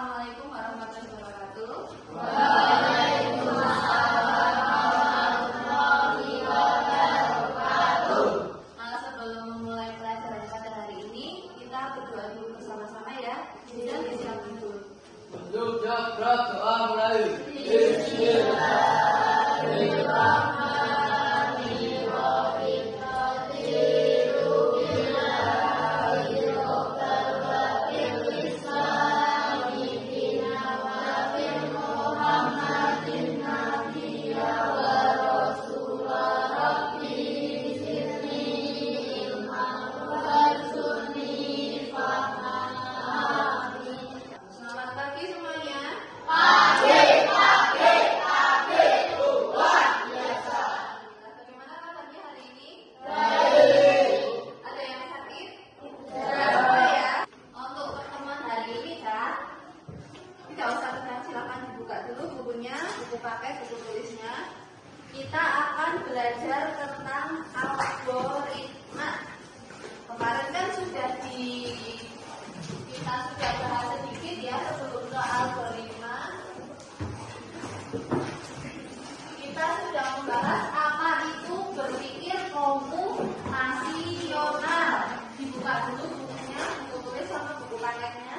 Assalamualaikum warahmatullahi wabarakatuh. Waalaikumsalam warahmatullahi wabarakatuh. Nah, sebelum memulai pelajaran pada hari ini, kita berdoa dulu bersama-sama ya. Dan disiap dulu. Doa mulai. Selamat pagi semuanya. Bagaimana kabarnya hari ini? Ada yang sakit? Siapa ya? Untuk pertemuan hari ini, Kak, tidak usah tegang, silakan dibuka dulu bukunya, buku paket, buku tulisnya. Kita akan belajar tentang algoritma. Kemarin kan kita sudah bahas sedikit ya sebelum ke algoritma. Kita sudah membahas apa itu berpikir komputasional. Dibuka dulu bukunya, buku tulis sama buku paketnya.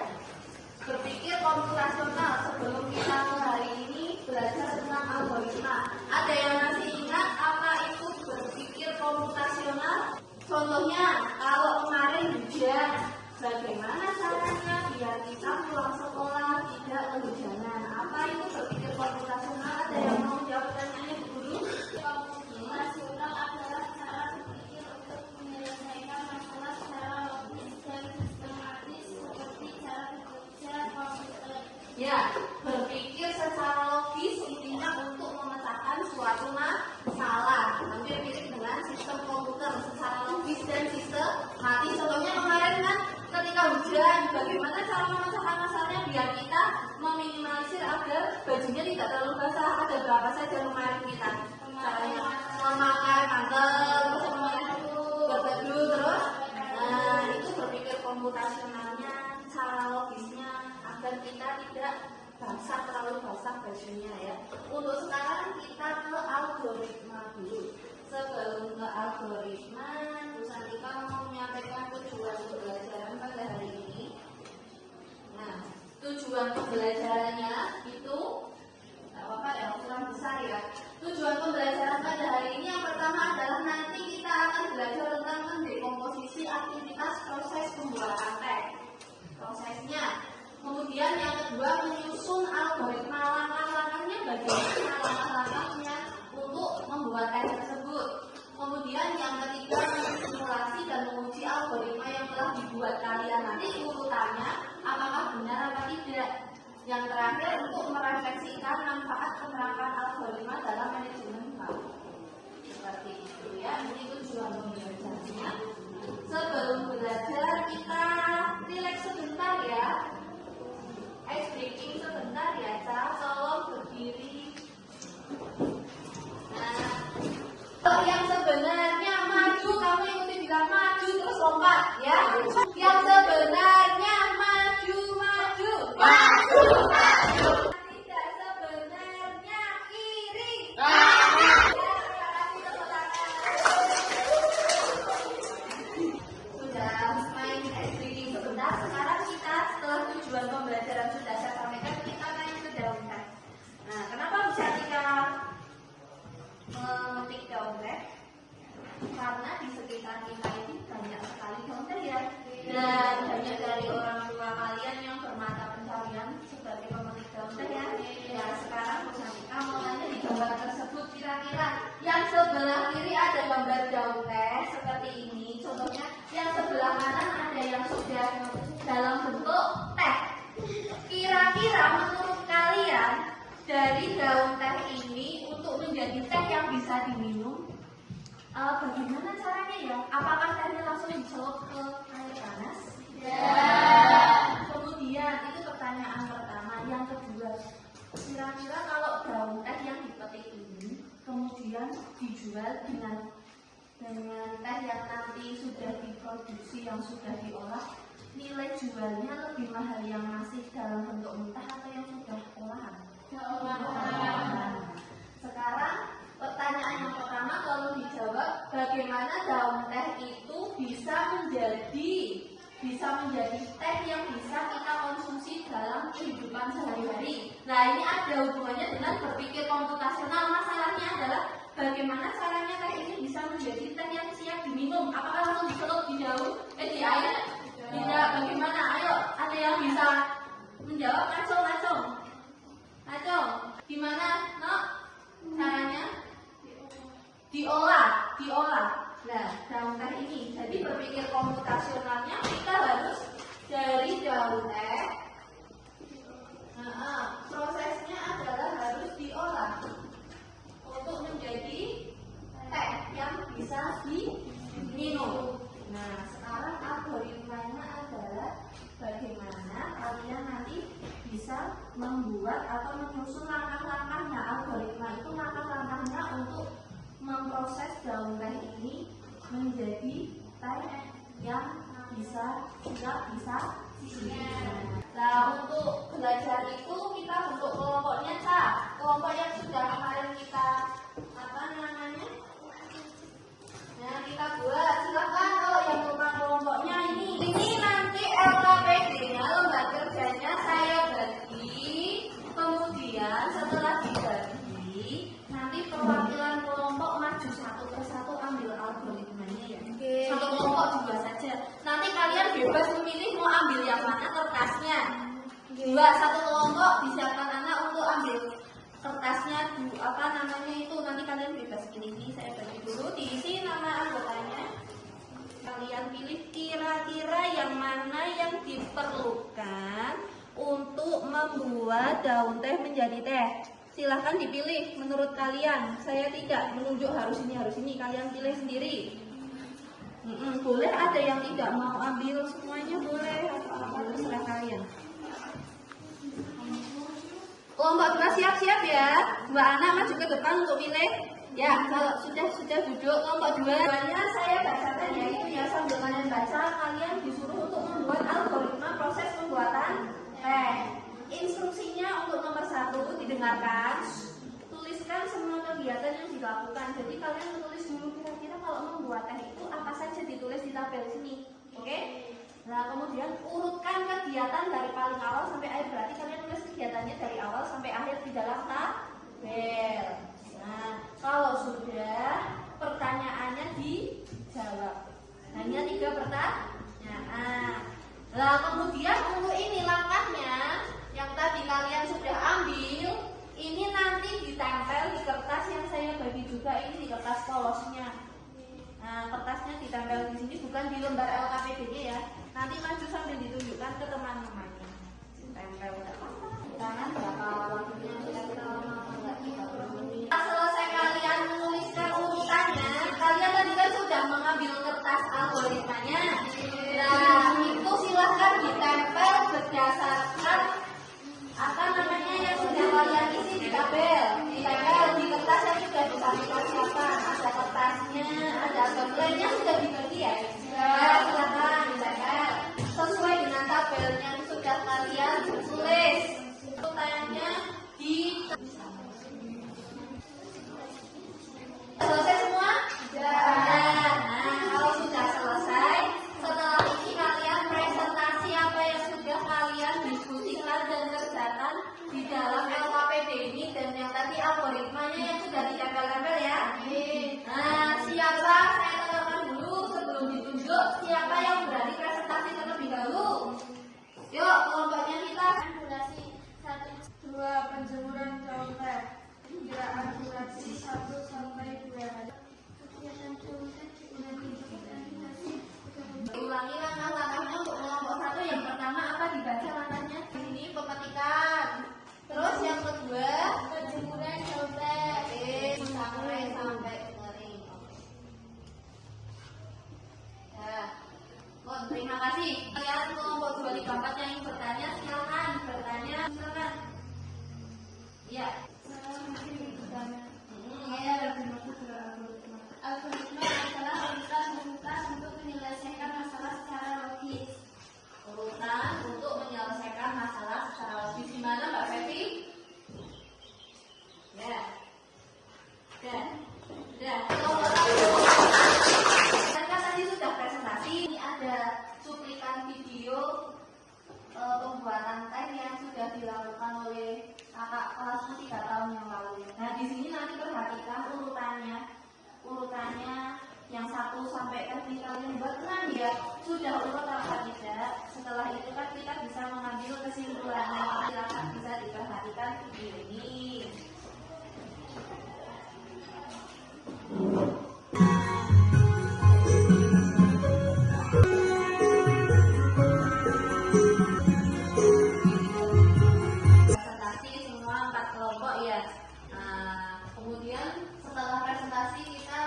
Berpikir komputasional sebelum kita hari ini belajar tentang algoritma. Ada yang masih ingat apa itu berpikir komputasional? Contohnya, kalau kemarin hujan, bagaimana caranya biar kita pulang sekolah tidak kehujanan? Apa itu berpikir komputasional? Ada yang mau jawab pertanyaannya Bu Guru? Komputasional adalah cara berpikir untuk menyelesaikan masalah secara logis dan sistematis seperti cara bekerja komputer. Ya, berpikir secara logis intinya untuk memecahkan suatu masalah. Hampir mirip dengan sistem komputer secara logis dan sistematis. Contohnya kemarin kan ketika hujan, bagaimana cara memecahkan masalahnya biar kita meminimalisir agar bajunya tidak terlalu basah. Ada berapa saja kemarin kita caranya memakai mantel, terus memakai berbaju, terus nah itu berpikir komputasionalnya, cara logisnya agar kita tidak basah, terlalu basah bajunya ya. Untuk sekarang kita ke algoritma dulu. Sebelum ke algoritma, Bu Santika mau menyampaikan tujuan pembelajaran pada hari ini. Nah, tujuan pembelajarannya itu nggak apa-apa ya, kurang besar ya. Tujuan pembelajaran pada hari ini yang pertama adalah nanti kita akan belajar tentang mendekomposisi aktivitas proses pembuatan teks. Prosesnya. Kemudian yang kedua menyusun algoritma, langkah-langkahnya, bagaimana langkah-langkahnya untuk membuat teks tersebut. Kemudian yang ketiga mensimulasi dan menguji algoritma yang telah dibuat kalian. Nanti urutannya apakah benar atau tidak. Yang terakhir untuk merefleksikan manfaat penerapan algoritma dalam manajemen waktu. Seperti itu ya. Ini tujuan pembelajarannya. Sebelum belajar kita relax sebentar ya. Ice breaking sebentar ya, Ca. Tolong berdiri. Nah, yang sebenarnya maju, kamu ikuti bilang maju terus lompat ya. Yang sebenarnya maju. Tidak sebenarnya kiri. Sudah main ice breaking sebentar. Sekarang kita setelah tujuan pembelajaran sudah saya sampaikan, kita main ke daun teh. Nah, kenapa bisa kita memetik daun teh? Karena di sekitar kita ini banyak sekali daun teh ya. Dan banyak dari orang tua kalian yang bermata pencarian sebagai pemetik daun teh ya. Ya, sekarang Bu Santika mau tanya di gambar tersebut kira-kira yang sebelah kiri ada gambar daun teh seperti ini. Contohnya yang sebelah kanan ada yang sudah dalam bentuk teh. Kira-kira menurut kalian dari daun teh ini untuk menjadi teh yang bisa diminum, bagaimana caranya ya? Apakah tehnya langsung dicelup ke air panas? Ya. Kemudian itu pertanyaan pertama. Yang kedua, kira-kira kalau daun teh yang dipetik ini kemudian dijual dengan teh yang nanti sudah diproduksi, yang sudah diolah, nilai jualnya lebih mahal yang masih dalam bentuk mentah atau yang sudah olahan? Sekarang pertanyaan yang pertama kalau dijawab, bagaimana daun teh itu bisa menjadi teh yang bisa kita konsumsi dalam kehidupan sehari-hari. Nah, ini ada hubungannya dengan berpikir komputasional. Masalahnya adalah bagaimana caranya teh ini bisa menjadi teh yang siap diminum. Apakah langsung dicelup di air? Tidak. Bagaimana? Ayo, ada yang bisa menjawab? Acung. Gimana? No? Caranya? Diolah. Nah, daun teh ini, jadi berpikir komputasionalnya kita harus dari daun teh. Prosesnya adalah harus diolah untuk menjadi teh yang bisa diminum. Nah, sekarang algoritmanya adalah bagaimana kalian nanti bisa membuat atau menyusun langkah-langkahnya. Algoritma itu langkah-langkahnya untuk memproses daun teh ini menjadi teh yang bisa Nah, untuk belajar itu kita bentuk kelompoknya, kelompok yang sudah kemarin kita kita buat. Silakan kalau yang lupa kelompoknya ini nanti LKPD-nya, lembar kerjanya saya bagi. Kemudian setelah dibagi, nanti perwakilan kelompok maju satu persatu ambil algoritmanya ya. Satu kelompok juga saja. Nanti kalian bebas memilih mau ambil yang mana kertasnya. Satu kelompok disiapkan anak untuk ambil kertasnya itu nanti kalian bebas pilih. Ini saya bagi dulu, diisi nama anggotanya. Kalian pilih kira-kira yang mana yang diperlukan untuk membuat daun teh menjadi teh. Silahkan dipilih menurut kalian. Saya tidak menunjuk harus ini, kalian pilih sendiri. Boleh ada yang tidak mau ambil semuanya, boleh. Terserah kalian. Kelompok 2 siap-siap ya. Mbak Ana maju ke depan untuk pilih. Ya, kalau sudah duduk kelompok 2. Saya bacakan ya, itu ya sambil kalian baca, kalian disuruh untuk membuat algoritma proses pembuatan teh. Instruksinya untuk nomor 1 didengarkan. Tuliskan semua kegiatan yang dilakukan. Jadi kalian menulis dulu kira-kira kalau membuat teh itu apa saja, ditulis di tabel sini. Oke? Nah, kemudian urutkan kegiatan dari paling awal sampai akhir. Berarti kalian tulis kegiatannya dari awal sampai akhir di dalam tabel. Nah, kalau sudah, pertanyaannya dijawab. Hanya 3 pertanyaan. Nah, kemudian untuk ini langkahnya yang tadi kalian sudah ambil, ini nanti ditempel di kertas yang saya bagi juga, ini di kertas polosnya. Nah, kertasnya ditempel di sini, bukan di lembar LKPD-nya ya. Nanti maju sambil ditunjukkan ke teman-temannya. Tempel enggak apa-apa. Tangan berapa waktunya kira-kira lama enggak? 30 menit. Selesai kalian menuliskan urutannya, kalian tadi kan sudah mengambil kertas algoritmanya. Nah, itu silahkan ditempel berdasarkan yang sudah kalian isi di tabel. Ditempel di kertas yang sudah dipersiapkan. Ada kertasnya, ada tabelnya sudah dibagi ya. Nah, silakan ditempel sesuai dengan tabel yang sudah kalian tulis. Pertanyaannya di selesai semua? Nah, kalau sudah selesai, setelah ini kalian presentasi apa yang sudah kalian diskusikan dan kerjakan di dalam LKPD ini, dan yang tadi algoritmanya yang sudah ditempel-tempel ya. Nah, siapa? Saya tekankan dulu sebelum ditunjuk. Siapa yang berani presentasi terlebih dahulu? Yuk, kelompoknya kita. Durasi 1-2 penjemuran daun teh. Perkiraan durasi 1 sampai 2 hari. Kegiatan daun teh Ulangi langkah-langkahnya untuk kelompok 1. Yang pertama apa, dibaca langkahnya? Ini pemetikan. Terus yang kedua, penjemuran daun teh. sampai kering. Ya. Terima kasih. Kalian kelompok 254 yang ingin bertanya, silakan bertanya. Silakan. Iya. Saya masih bertanya. Ya, kelasku 3 tahun yang lalu. Nah, di sini nanti perhatikan urutannya yang 1 sampai tadi kalian buat 6 ya. Sudah urut apa tidak? Setelah itu kan kita bisa mengambil kesimpulannya. Silakan bisa diperhatikan video ini. Presentasi semua 4 kelompok ya. Nah, kemudian setelah presentasi kita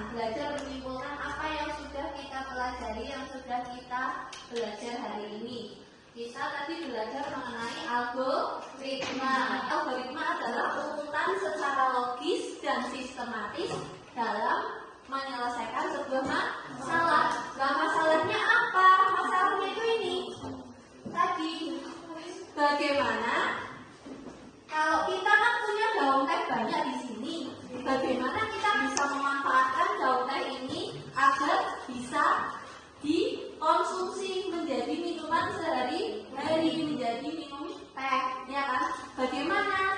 belajar menyimpulkan apa yang sudah kita pelajari, yang sudah kita belajar hari ini. Kita tadi belajar mengenai algoritma. Algoritma adalah urutan secara logis dan sistematis dalam menyelesaikan sebuah masalah. Nah, masalahnya apa? Masalahnya itu ini. Tadi, bagaimana kalau kita kan punya daun teh banyak di sini, bagaimana kita bisa memanfaatkan daun teh ini agar bisa dikonsumsi menjadi minuman sehari-hari, menjadi minum teh, ya kan? Bagaimana?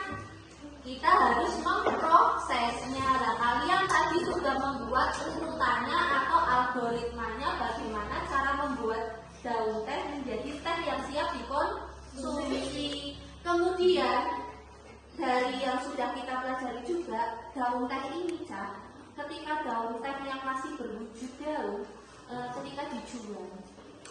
Kita harus memprosesnya. Nah, kalian tadi sudah membuat urutannya atau algoritmanya bagaimana cara membuat daun teh menjadi teh yang siap dikonsumsi. Kemudian dari yang sudah kita pelajari juga, daun teh ini, ketika daun teh yang masih berwujud daun, ketika dijual,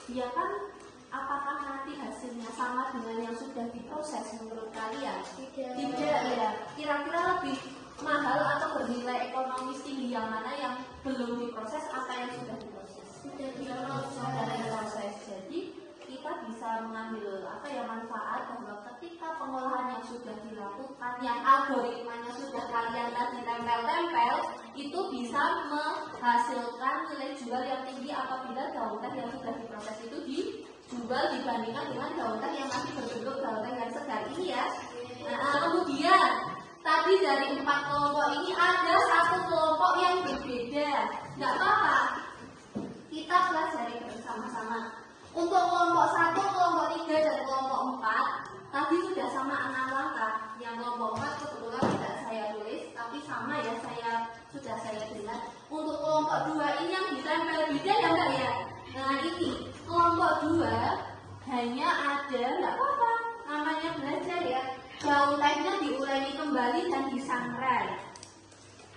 ya kan, apakah nanti hasilnya sama dengan yang sudah diproses menurut kalian? Tidak ya. Kira-kira lebih mahal atau bernilai ekonomis tinggi yang mana yang belum diproses atau yang sudah diproses? Sudah diproses. Jadi kita bisa mengambil manfaat bahwa ketika pengolahan yang sudah dilakukan, yang algoritmanya sudah kalian tadi tempel-tempel, itu bisa menghasilkan nilai jual yang tinggi apabila daun teh yang sudah diproses itu dijual dibandingkan dengan daun teh yang masih berbentuk daun teh yang segar ini ya. Nah, kemudian tadi dari 4 kelompok ini ada 1 kelompok yang berbeda. Nggak apa-apa, kita pelajari bersama-sama. Untuk kelompok 1, kelompok 3, dan kelompok 4 tadi sudah sama 6 langkah. Yang kelompok 4 kebetulan tidak saya tulis, tapi sama ya, sudah saya dengar. Untuk kelompok 2 ini yang ditempel beda ya enggak ya? Nah, ini kelompok 2 hanya ada, enggak apa-apa, namanya belajar ya, daun tehnya diuleni kembali dan disangrai.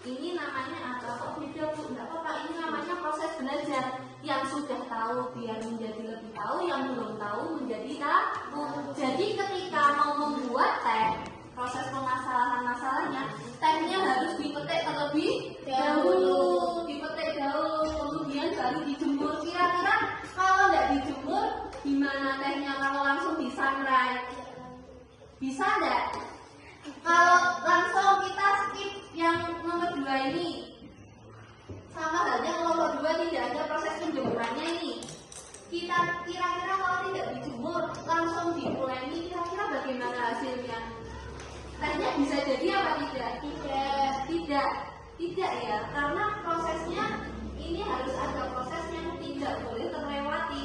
Ini namanya apa? Kok beda Bu? Enggak apa-apa, ini namanya proses belajar. Yang sudah tahu biar menjadi lebih tahu, yang belum tahu menjadi tahu. Jadi ketika mau membuat teh, proses permasalahan-masalahnya, tehnya harus dipetik terlebih dahulu. Dipetik dahulu, kemudian baru dijemur. Kira-kira kalau nggak dijemur, gimana tehnya kalau langsung disangrai? Bisa nggak? Kalau langsung kita skip yang nomor 2 ini, sama halnya kelompok 2 tidak ada proses penjemurannya ini. Kita kira-kira kalau tidak dijemur langsung diuleni, kira-kira bagaimana hasilnya? Tehnya bisa jadi apa tidak? Tidak ya, karena prosesnya ini harus ada proses yang tidak boleh terlewati.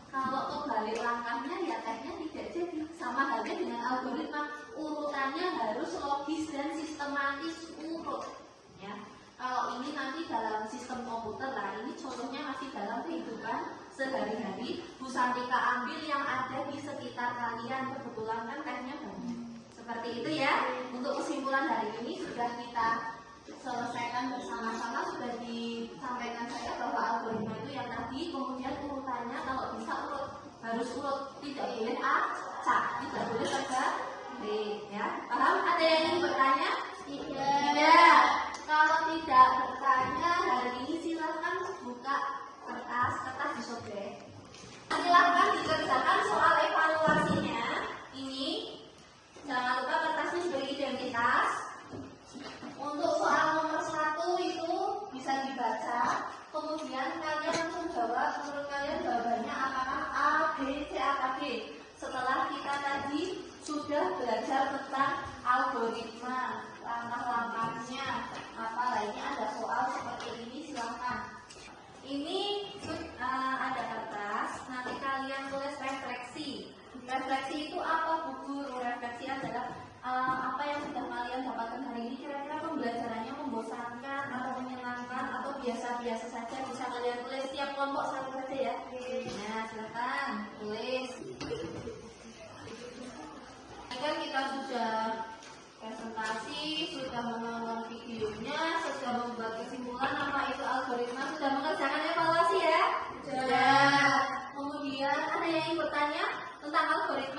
Kalau kebalik langkahnya ya tehnya tidak jadi. Sama halnya dengan algoritma, urutannya harus logis dan sistematis urut. Ya. Kalau ini nanti dalam sistem komputer, lah ini contohnya masih dalam kehidupan sehari-hari. Bu Santika ambil yang ada di sekitar kalian, kebetulan kan tehnya banyak. Seperti itu ya. Untuk kesimpulan hari ini sudah kita selesaikan bersama-sama, sudah disampaikan saya bahwa algoritma itu yang tadi, kemudian urutannya kalau bisa harus urut, tidak boleh acak, tidak boleh terbalik ya. Paham? Ada yang ingin bertanya? Tidak. Kalau tidak bertanya hari ini silahkan buka kertas disobek. Silahkan dikerjakan soal evaluasinya. Ini jangan lupa kertasnya sebagai identitas. Untuk soal nomor 1 itu bisa dibaca. Kemudian kalian langsung jawab. Menurut kalian jawabannya apakah A, B, C, atau D? Setelah kita tadi sudah belajar tentang algoritma, langkah-langkahnya, apa lainnya, ada soal seperti ini, silahkan. Ini ada kertas, nanti kalian tulis refleksi. Refleksi itu apa Bu Guru? Refleksi adalah apa yang sudah kalian dapatkan hari ini. Kira-kira pembelajarannya membosankan atau menyenangkan atau biasa-biasa saja? Bisa kalian tulis tiap kelompok satu saja ya. Nah, silakan tulis. Kan kita sudah presentasi, sudah menonton videonya, sudah membuat kesimpulan apa itu algoritma, sudah mengerjakan evaluasi ya. Sudah. Kemudian ada yang ingin bertanya tentang algoritma?